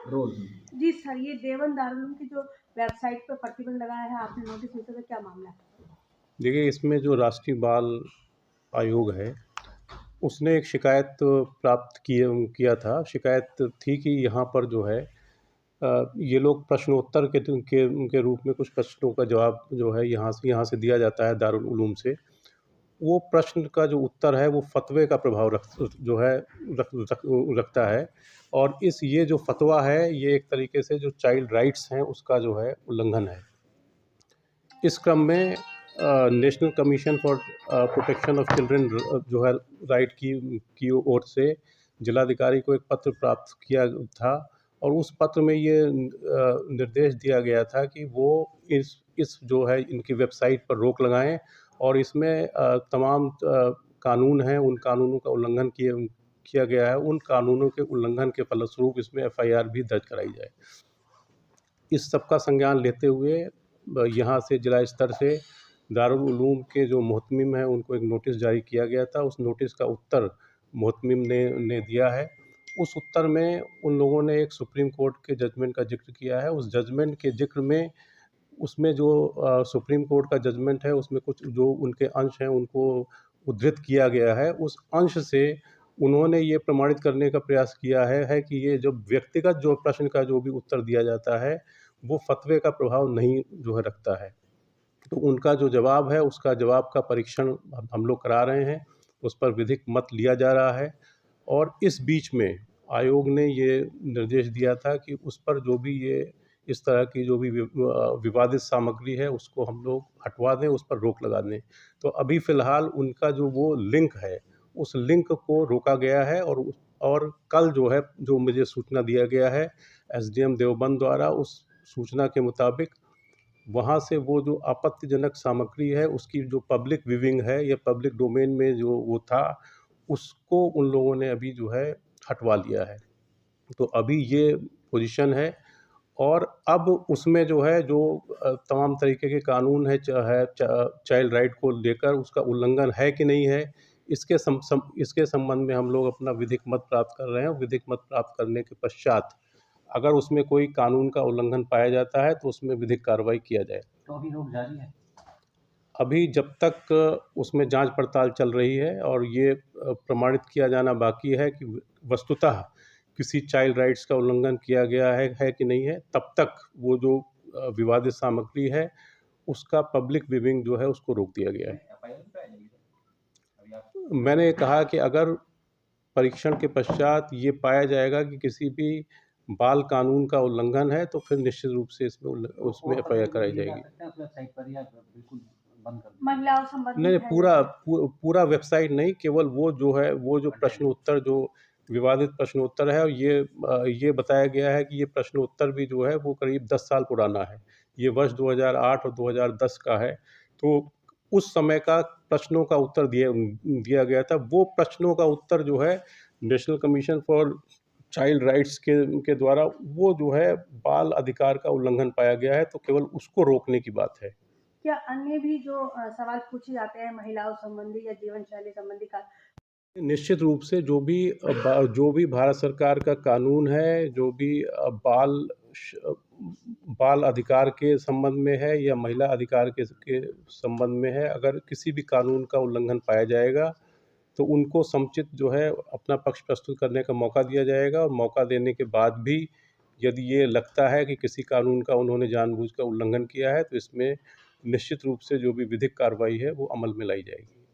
Role. जी sir, ये देवन दारुल उलूम की जो वेबसाइट पे प्रतिबंध लगाया है, आपने नोटिस किया था, क्या मामला है? देखिए, इसमें जो राष्ट्रीय बाल आयोग है, उसने एक शिकायत प्राप्त किया था। शिकायत थी कि यहाँ पर जो है ये लोग प्रश्नोत्तर के रूप में कुछ प्रश्नों का जवाब जो है यहाँ से दिया जाता है दारुल उलूम से। वो प्रश्न का जो उत्तर है वो फ़तवे का प्रभाव जो है रख, रख, रखता है। और ये जो फतवा है ये एक तरीके से जो चाइल्ड राइट्स हैं उसका जो है उल्लंघन है। इस क्रम में national commission for protection of children जो है राइट की ओर से जिलाधिकारी को एक पत्र प्राप्त किया था। और उस पत्र में ये निर्देश दिया गया था कि वो इस जो है इनकी वेबसाइट पर रोक लगाएं और इसमें तमाम कानून हैं, उन कानूनों का उल्लंघन किया गया है, उन कानूनों के उल्लंघन के फलस्वरूप इसमें एफआईआर भी दर्ज कराई जाए। इस सब का संज्ञान लेते हुए यहाँ से जिला स्तर से दारुल उलूम के जो मोहतमिम हैं उनको एक नोटिस जारी किया गया था। उस नोटिस का उत्तर मोहतमिम ने दिया है। उस उत्तर में उन लोगों ने एक सुप्रीम कोर्ट के जजमेंट का जिक्र किया है। उस जजमेंट के जिक्र में उसमें जो सुप्रीम कोर्ट का जजमेंट है उसमें कुछ जो उनके अंश हैं उनको उद्धृत किया गया है। उस अंश से उन्होंने ये प्रमाणित करने का प्रयास किया है कि ये जो व्यक्तिगत जो प्रश्न का जो भी उत्तर दिया जाता है वो फतवे का प्रभाव नहीं जो है रखता है। तो उनका जो जवाब है उसका जवाब का परीक्षण हम लोग करा रहे हैं, उस पर विधिक मत लिया जा रहा है। और इस बीच में आयोग ने ये निर्देश दिया था कि उस पर जो भी ये इस तरह की जो भी विवादित सामग्री है उसको हम लोग हटवा दें, उस पर रोक लगा दें। तो अभी फ़िलहाल उनका जो वो लिंक है, उस लिंक को रोका गया है। और कल जो है जो मुझे सूचना दिया गया है एसडीएम देवबंद द्वारा, उस सूचना के मुताबिक वहाँ से वो जो आपत्तिजनक सामग्री है उसकी जो पब्लिक व्यूइंग है या पब्लिक डोमेन में जो वो था उसको उन लोगों ने अभी जो है हटवा लिया है। तो अभी ये पोजीशन है। और अब उसमें जो है जो तमाम तरीके के कानून है चाइल्ड राइट को लेकर उसका उल्लंघन है कि नहीं है, इसके संबंध में हम लोग अपना विधिक मत प्राप्त कर रहे हैं। विधिक मत प्राप्त करने के पश्चात अगर उसमें कोई कानून का उल्लंघन पाया जाता है तो उसमें विधिक कार्रवाई किया जाए। तो अभी रोक जारी है? अभी जब तक उसमें जांच पड़ताल चल रही है और ये प्रमाणित किया जाना बाकी है कि वस्तुतः किसी चाइल्ड राइट्स का उल्लंघन किया गया है कि नहीं है, तब तक वो जो विवादित सामग्री है उसका पब्लिक व्यूइंग जो है उसको रोक दिया गया है। एफआईआर भी कराई जाएगी अभी आप? मैंने कहा कि अगर परीक्षण के पश्चात ये पाया जाएगा कि किसी भी बाल कानून का उल्लंघन है तो फिर निश्चित रूप से उसमें एफआईआर कराई जाएगी। उस वेबसाइट पर या बिल्कुल बंद कर महिलाओं नहीं, संबंधित है पूरा वेबसाइट नहीं, केवल वो जो प्रश्न उत्तर जो विवादित प्रश्न उत्तर है। और ये बताया गया है कि ये प्रश्न उत्तर भी जो है वो करीब 10 साल पुराना है। ये वर्ष 2008 और 2010 का है। तो उस समय का प्रश्नों का उत्तर दिया गया था। वो प्रश्नों का उत्तर जो है national commission for child rights के द्वारा वो जो है बाल अधिकार का उल्लंघन पाया गया है, तो केवल उसको रोकने की बात है। क्या अन्य भी जो सवाल पूछे जाते हैं महिलाओं संबंधी या जीवन शैली संबंधी का? निश्चित रूप से जो भी भारत सरकार का कानून है, जो भी बाल अधिकार के संबंध में है या महिला अधिकार के संबंध में है, अगर किसी भी कानून का उल्लंघन पाया जाएगा तो उनको समुचित जो है अपना पक्ष प्रस्तुत करने का मौका दिया जाएगा। और मौका देने के बाद भी यदि ये लगता है कि किसी कानून का उन्होंने जानबूझकर उल्लंघन किया है तो इसमें निश्चित रूप से जो भी विधिक कार्रवाई है वो अमल में लाई जाएगी।